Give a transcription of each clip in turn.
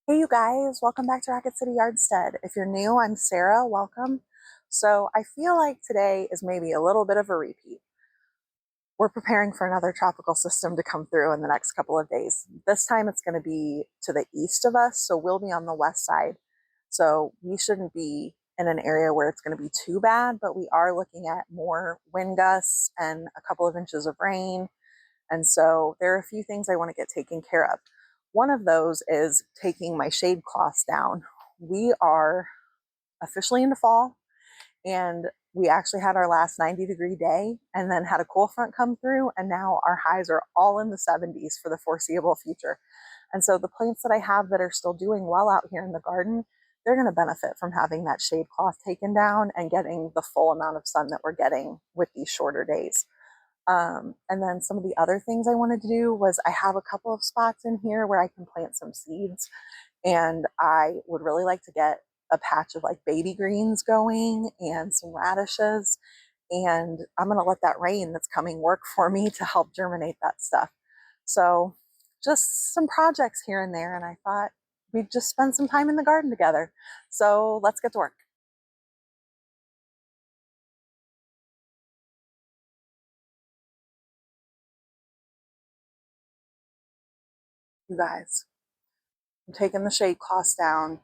Hey you guys, welcome back to Rocket City Yardstead. If you're new, I'm Sarah, welcome. So I feel like today is maybe a little bit of a repeat. We're preparing for another tropical system to come through in the next couple of days. This time it's going to be to the east of us, so we'll be on the west side. So we shouldn't be in an area where it's going to be too bad, but we are looking at more wind gusts and a couple of inches of rain. And so there are a few things I want to get taken care of. One of those is taking my shade cloths down. We are officially into fall, and we actually had our last 90-degree day and then had a cool front come through, and now our highs are all in the 70s for the foreseeable future. And so the plants that I have that are still doing well out here in the garden, they're going to benefit from having that shade cloth taken down and getting the full amount of sun that we're getting with these shorter days. And then some of the other things I wanted to do was I have a couple of spots in here where I can plant some seeds, and I would really like to get a patch of like baby greens going and some radishes, and I'm going to let that rain that's coming work for me to help germinate that stuff. So just some projects here and there, and I thought we'd just spend some time in the garden together. So let's get to work. You guys, I'm taking the shade cloths down.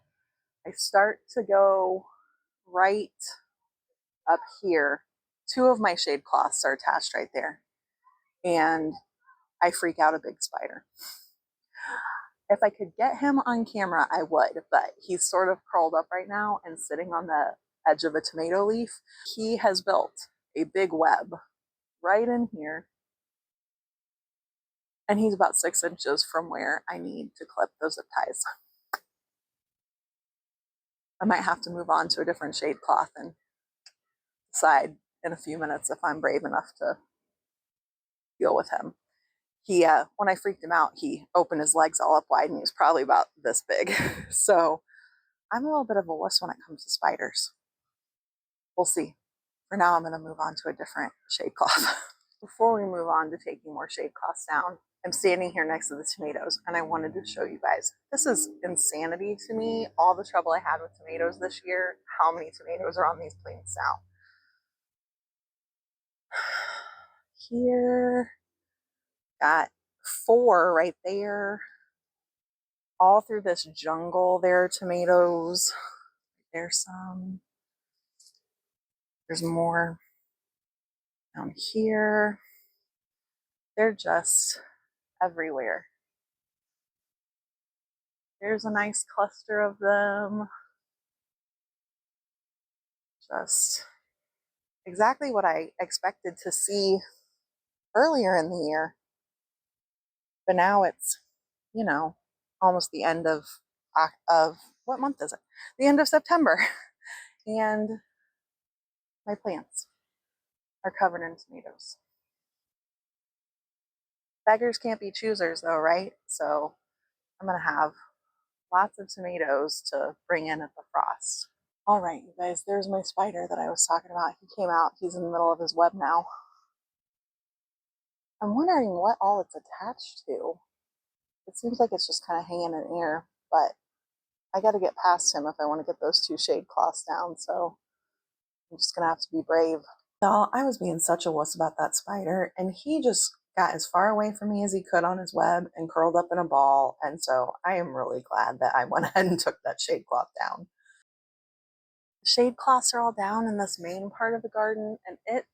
I start to go right up here. Two of my shade cloths are attached right there, and I freak out a big spider. If I could get him on camera, I would, but he's sort of curled up right now and sitting on the edge of a tomato leaf. He has built a big web right in here, and he's about 6 inches from where I need to clip those zip ties. I might have to move on to a different shade cloth and decide in a few minutes if I'm brave enough to deal with him. When I freaked him out, he opened his legs all up wide, and he was probably about this big. So I'm a little bit of a wuss when it comes to spiders. We'll see. For now, I'm going to move on to a different shade cloth. Before we move on to taking more shade cloths down, I'm standing here next to the tomatoes, and I wanted to show you guys. This is insanity to me, all the trouble I had with tomatoes this year, how many tomatoes are on these plants now. Here, got 4 right there. All through this jungle, there are tomatoes. There's some. There's more down here. They're just everywhere. There's a nice cluster of them. Just exactly what I expected to see earlier in the year. But now it's, you know, almost the end of what month is it? The end of September. And my plants are covered in tomatoes. Beggars can't be choosers though, right? So I'm going to have lots of tomatoes to bring in at the frost. All right, you guys, there's my spider that I was talking about. He came out. He's in the middle of his web now. I'm wondering what all it's attached to. It seems like it's just kind of hanging in the air, but I got to get past him if I want to get those 2 shade cloths down, so I'm just going to have to be brave. Y'all, I was being such a wuss about that spider, and he just got as far away from me as he could on his web and curled up in a ball, and so I am really glad that I went ahead and took that shade cloth down. The shade cloths are all down in this main part of the garden, and it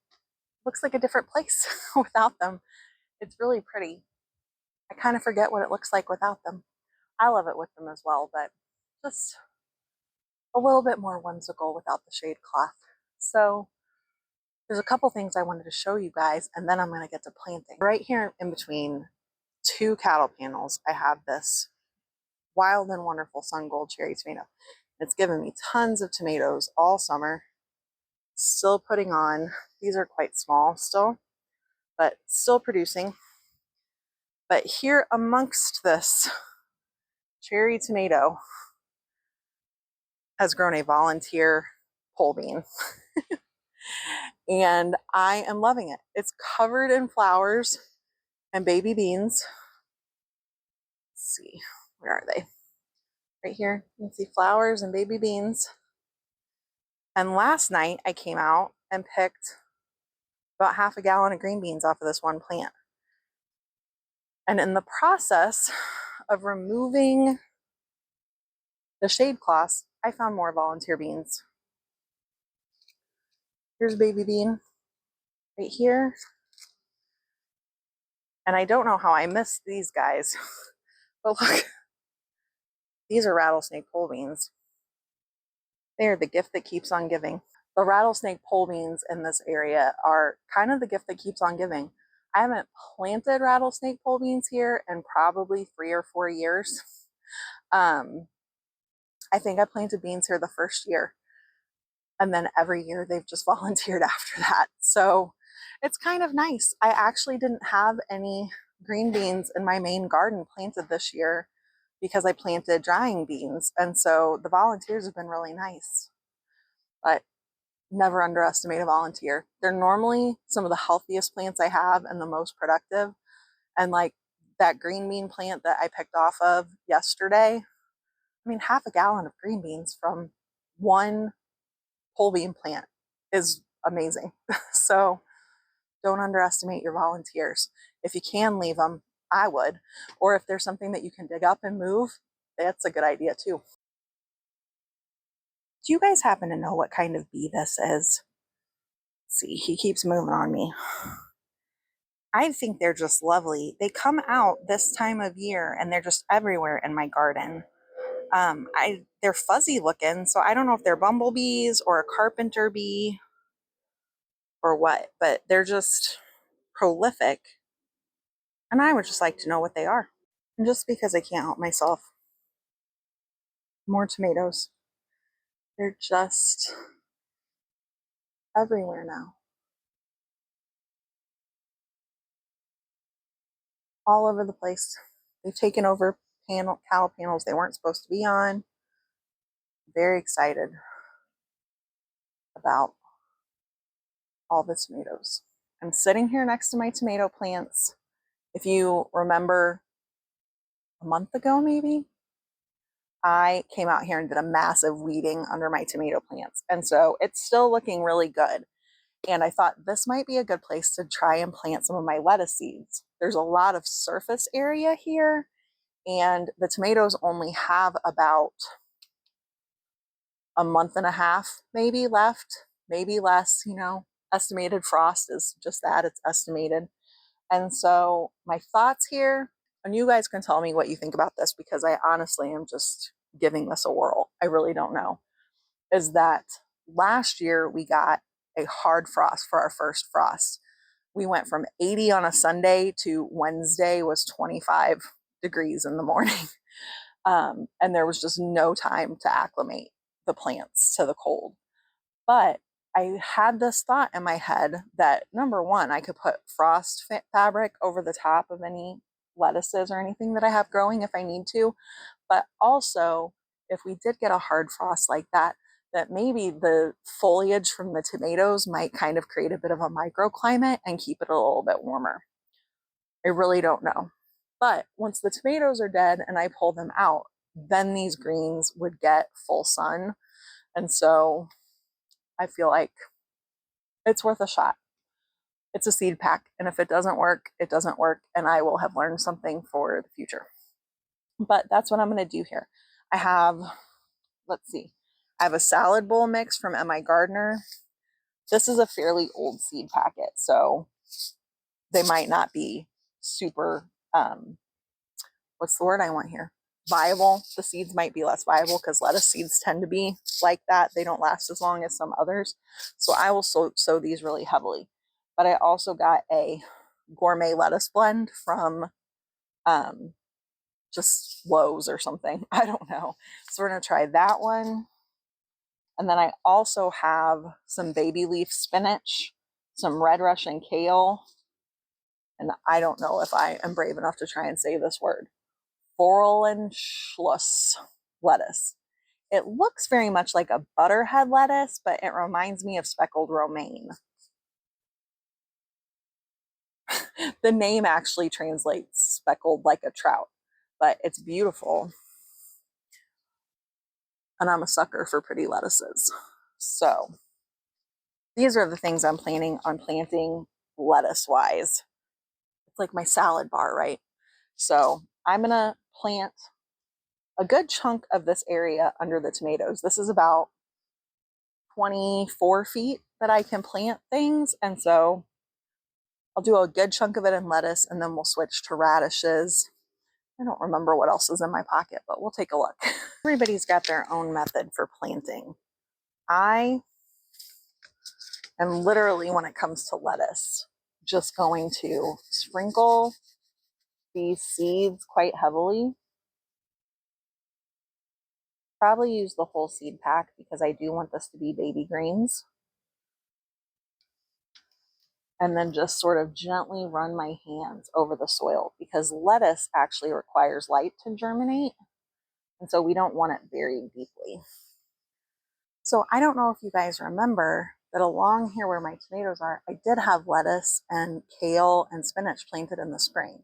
looks like a different place without them. It's really pretty. I kind of forget what it looks like without them. I love it with them as well, but just a little bit more whimsical without the shade cloth. So there's a couple things I wanted to show you guys, and then I'm going to get to planting. Right here in between 2 cattle panels, I have this wild and wonderful sun gold cherry tomato. It's given me tons of tomatoes all summer. Still putting on. These are quite small still, but still producing. But here amongst this cherry tomato has grown a volunteer pole bean. And I am loving it. It's covered in flowers and baby beans. Let's see, where are they? Right here, you can see flowers and baby beans. And last night I came out and picked about half a gallon of green beans off of this one plant. And in the process of removing the shade cloths, I found more volunteer beans. Here's a baby bean right here. And I don't know how I missed these guys, but look, these are rattlesnake pole beans. They are the gift that keeps on giving. The rattlesnake pole beans in this area are kind of the gift that keeps on giving. I haven't planted rattlesnake pole beans here in probably 3 or 4 years. I think I planted beans here the first year, and then every year they've just volunteered after that. So it's kind of nice. I actually didn't have any green beans in my main garden planted this year because I planted drying beans. And so the volunteers have been really nice, but never underestimate a volunteer. They're normally some of the healthiest plants I have and the most productive. And like that green bean plant that I picked off of yesterday, I mean, half a gallon of green beans from one pole bean plant is amazing. So don't underestimate your volunteers. If you can leave them, I would. Or if there's something that you can dig up and move, that's a good idea too. Do you guys happen to know what kind of bee this is? Let's see, he keeps moving on me. I think they're just lovely. They come out this time of year and they're just everywhere in my garden. They're fuzzy looking, so I don't know if they're bumblebees or a carpenter bee or what, but they're just prolific. And I would just like to know what they are. And just because I can't help myself, more tomatoes. They're just everywhere now. All over the place. They've taken over cow panels they weren't supposed to be on. Very excited about all the tomatoes. I'm sitting here next to my tomato plants. If you remember a month ago, maybe, I came out here and did a massive weeding under my tomato plants. And so it's still looking really good. And I thought this might be a good place to try and plant some of my lettuce seeds. There's a lot of surface area here, and the tomatoes only have about a month and a half maybe left, maybe less, estimated frost is just that, it's estimated. And so my thoughts here, and you guys can tell me what you think about this because I honestly am just giving this a whirl. I really don't know. Is that last year we got a hard frost for our first frost. We went from 80 on a Sunday to Wednesday was 25 degrees in the morning. And there was just no time to acclimate the plants to the cold. But I had this thought in my head that number one, I could put frost fabric over the top of any lettuces or anything that I have growing if I need to. But also, if we did get a hard frost like that, that maybe the foliage from the tomatoes might kind of create a bit of a microclimate and keep it a little bit warmer. I really don't know. But once the tomatoes are dead and I pull them out, then these greens would get full sun. And so I feel like it's worth a shot. It's a seed pack. And if it doesn't work, it doesn't work. And I will have learned something for the future. But that's what I'm going to do here. I have, let's see, I have a salad bowl mix from M.I. Gardner. This is a fairly old seed packet, so they might not be super, what's the word I want here? Viable. The seeds might be less viable because lettuce seeds tend to be like that. They don't last as long as some others. So I will sow these really heavily. But I also got a gourmet lettuce blend from just Lowe's or something. I don't know. So we're going to try that one. And then I also have some baby leaf spinach, some red Russian kale, and I don't know if I am brave enough to try and say this word, Forellenschluss lettuce. It looks very much like a butterhead lettuce, but it reminds me of speckled romaine. The name actually translates speckled like a trout, but it's beautiful. and I'm a sucker for pretty lettuces. So these are the things I'm planning on planting lettuce wise. It's like my salad bar, right? So I'm gonna plant a good chunk of this area under the tomatoes. This is about 24 feet that I can plant things. And so I'll do a good chunk of it in lettuce, and then we'll switch to radishes. I don't remember what else is in my pocket, but we'll take a look. Everybody's got their own method for planting. I am literally, when it comes to lettuce, just going to sprinkle these seeds quite heavily. Probably use the whole seed pack because I do want this to be baby greens. And then just sort of gently run my hands over the soil because lettuce actually requires light to germinate. And so we don't want it buried deeply. So I don't know if you guys remember that along here where my tomatoes are, I did have lettuce and kale and spinach planted in the spring.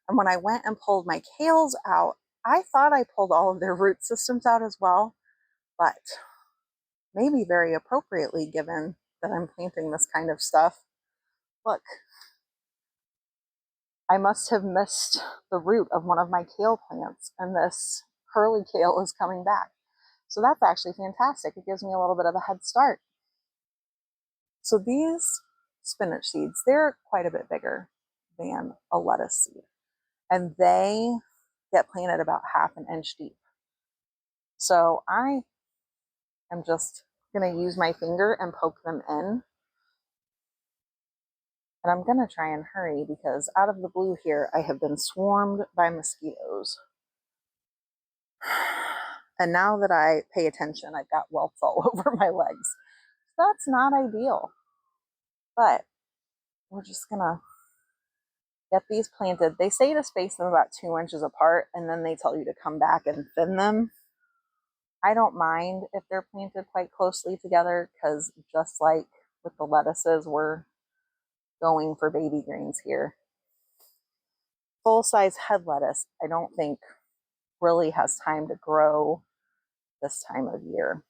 And when I went and pulled my kales out, I thought I pulled all of their root systems out as well, but maybe very appropriately given that I'm planting this kind of stuff. Look, I must have missed the root of one of my kale plants, and this curly kale is coming back. So that's actually fantastic. It gives me a little bit of a head start. So these spinach seeds, they're quite a bit bigger than a lettuce seed, and they get planted about 1/2 inch deep. So I am just going to use my finger and poke them in. And I'm going to try and hurry because out of the blue here, I have been swarmed by mosquitoes. And now that I pay attention, I've got welts all over my legs. That's not ideal. But we're just going to get these planted. They say to space them about 2 inches apart, and then they tell you to come back and thin them. I don't mind if they're planted quite closely together because just like with the lettuces, we're going for baby greens here. Full-size head lettuce, I don't think really has time to grow this time of year.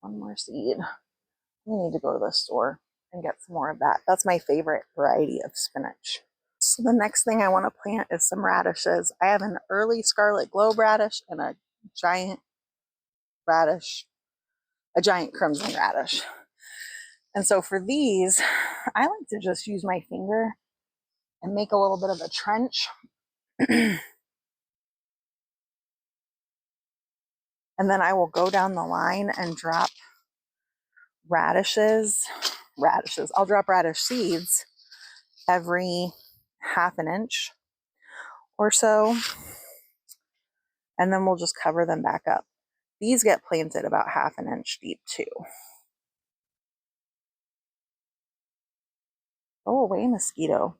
One more seed. We need to go to the store and get some more of that. That's my favorite variety of spinach. So the next thing I want to plant is some radishes. I have an early scarlet globe radish and a giant radish, a giant crimson radish. And so for these, I like to just use my finger and make a little bit of a trench. And then I will go down the line and drop radishes. I'll drop radish seeds every 1/2 inch or so. And then we'll just cover them back up. These get planted about 1/2 inch deep too. Go away, mosquito.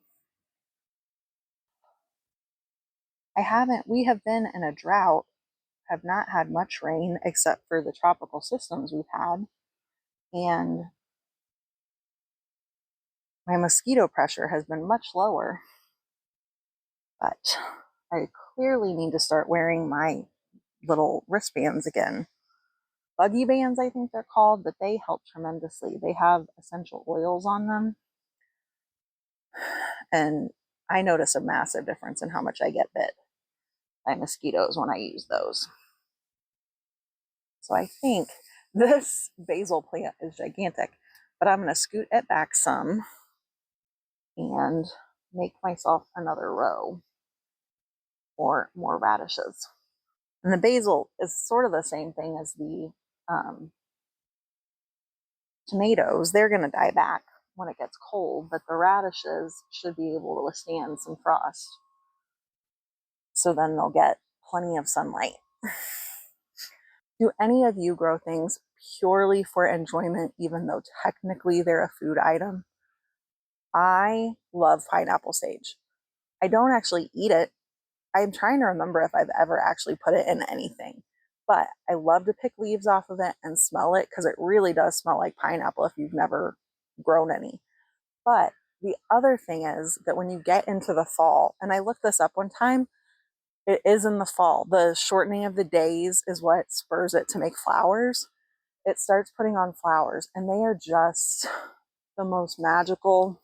We have been in a drought, have not had much rain except for the tropical systems we've had. And my mosquito pressure has been much lower. But I clearly need to start wearing my little wristbands again. Buggy bands, I think they're called, but they help tremendously. They have essential oils on them. And I notice a massive difference in how much I get bit by mosquitoes when I use those. So I think this basil plant is gigantic, but I'm going to scoot it back some and make myself another row for more radishes. And the basil is sort of the same thing as the tomatoes. They're going to die back when it gets cold, but the radishes should be able to withstand some frost. So then they'll get plenty of sunlight. Do any of you grow things purely for enjoyment, even though technically they're a food item? I love pineapple sage. I don't actually eat it. I'm trying to remember if I've ever actually put it in anything, but I love to pick leaves off of it and smell it because it really does smell like pineapple if you've never grown any. But the other thing is that when you get into the fall, and I looked this up one time, it is in the fall. The shortening of the days is what spurs it to make flowers. It starts putting on flowers, and they are just the most magical.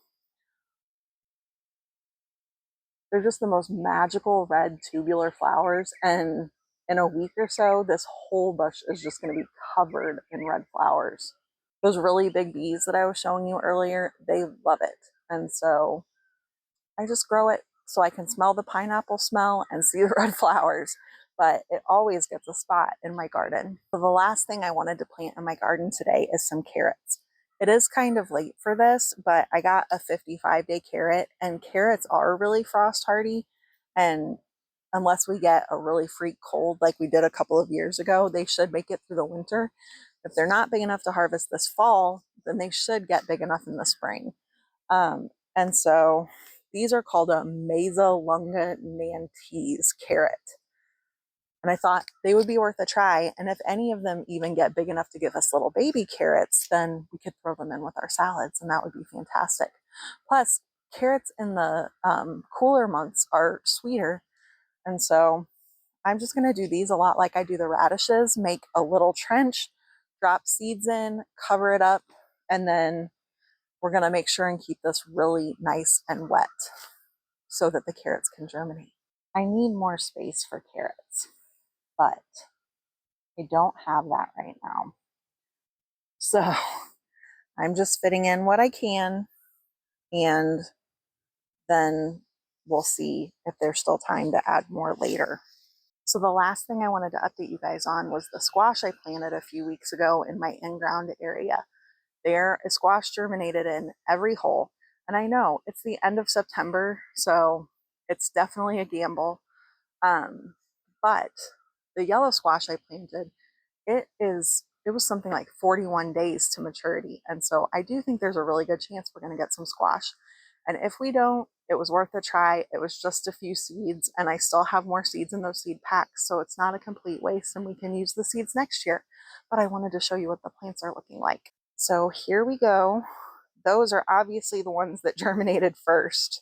They're just the most magical red tubular flowers. And in a week or so, this whole bush is just going to be covered in red flowers. Those really big bees that I was showing you earlier, they love it. And so I just grow it so I can smell the pineapple smell and see the red flowers, but it always gets a spot in my garden. So the last thing I wanted to plant in my garden today is some carrots. It is kind of late for this, but I got a 55-day carrot, and carrots are really frost hardy. And unless we get a really freak cold like we did a couple of years ago, they should make it through the winter. If they're not big enough to harvest this fall, then they should get big enough in the spring. And so these are called a Mesalunga nantes carrot. And I thought they would be worth a try. And if any of them even get big enough to give us little baby carrots, then we could throw them in with our salads, and that would be fantastic. Plus, carrots in the cooler months are sweeter. And so I'm just going to do these a lot like I do the radishes, make a little trench, drop seeds in, cover it up, and then we're going to make sure and keep this really nice and wet so that the carrots can germinate. I need more space for carrots, but I don't have that right now. So I'm just fitting in what I can, and then we'll see if there's still time to add more later. So the last thing I wanted to update you guys on was the squash I planted a few weeks ago in my in-ground area. There is squash germinated in every hole. And I know it's the end of September, so it's definitely a gamble. But the yellow squash I planted, it was something like 41 days to maturity. And so I do think there's a really good chance we're going to get some squash. And if we don't, it was worth a try. It was just a few seeds, and I still have more seeds in those seed packs. So it's not a complete waste, and we can use the seeds next year. But I wanted to show you what the plants are looking like. So here we go. Those are obviously the ones that germinated first.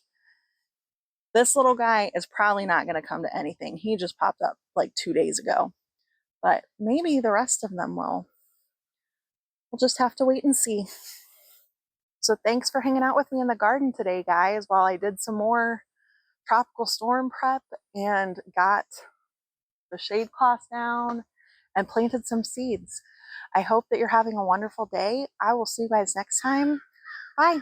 This little guy is probably not going to come to anything. He just popped up like 2 days ago. But maybe the rest of them will. We'll just have to wait and see. So thanks for hanging out with me in the garden today, guys, while I did some more tropical storm prep and got the shade cloth down and planted some seeds. I hope that you're having a wonderful day. I will see you guys next time. Bye.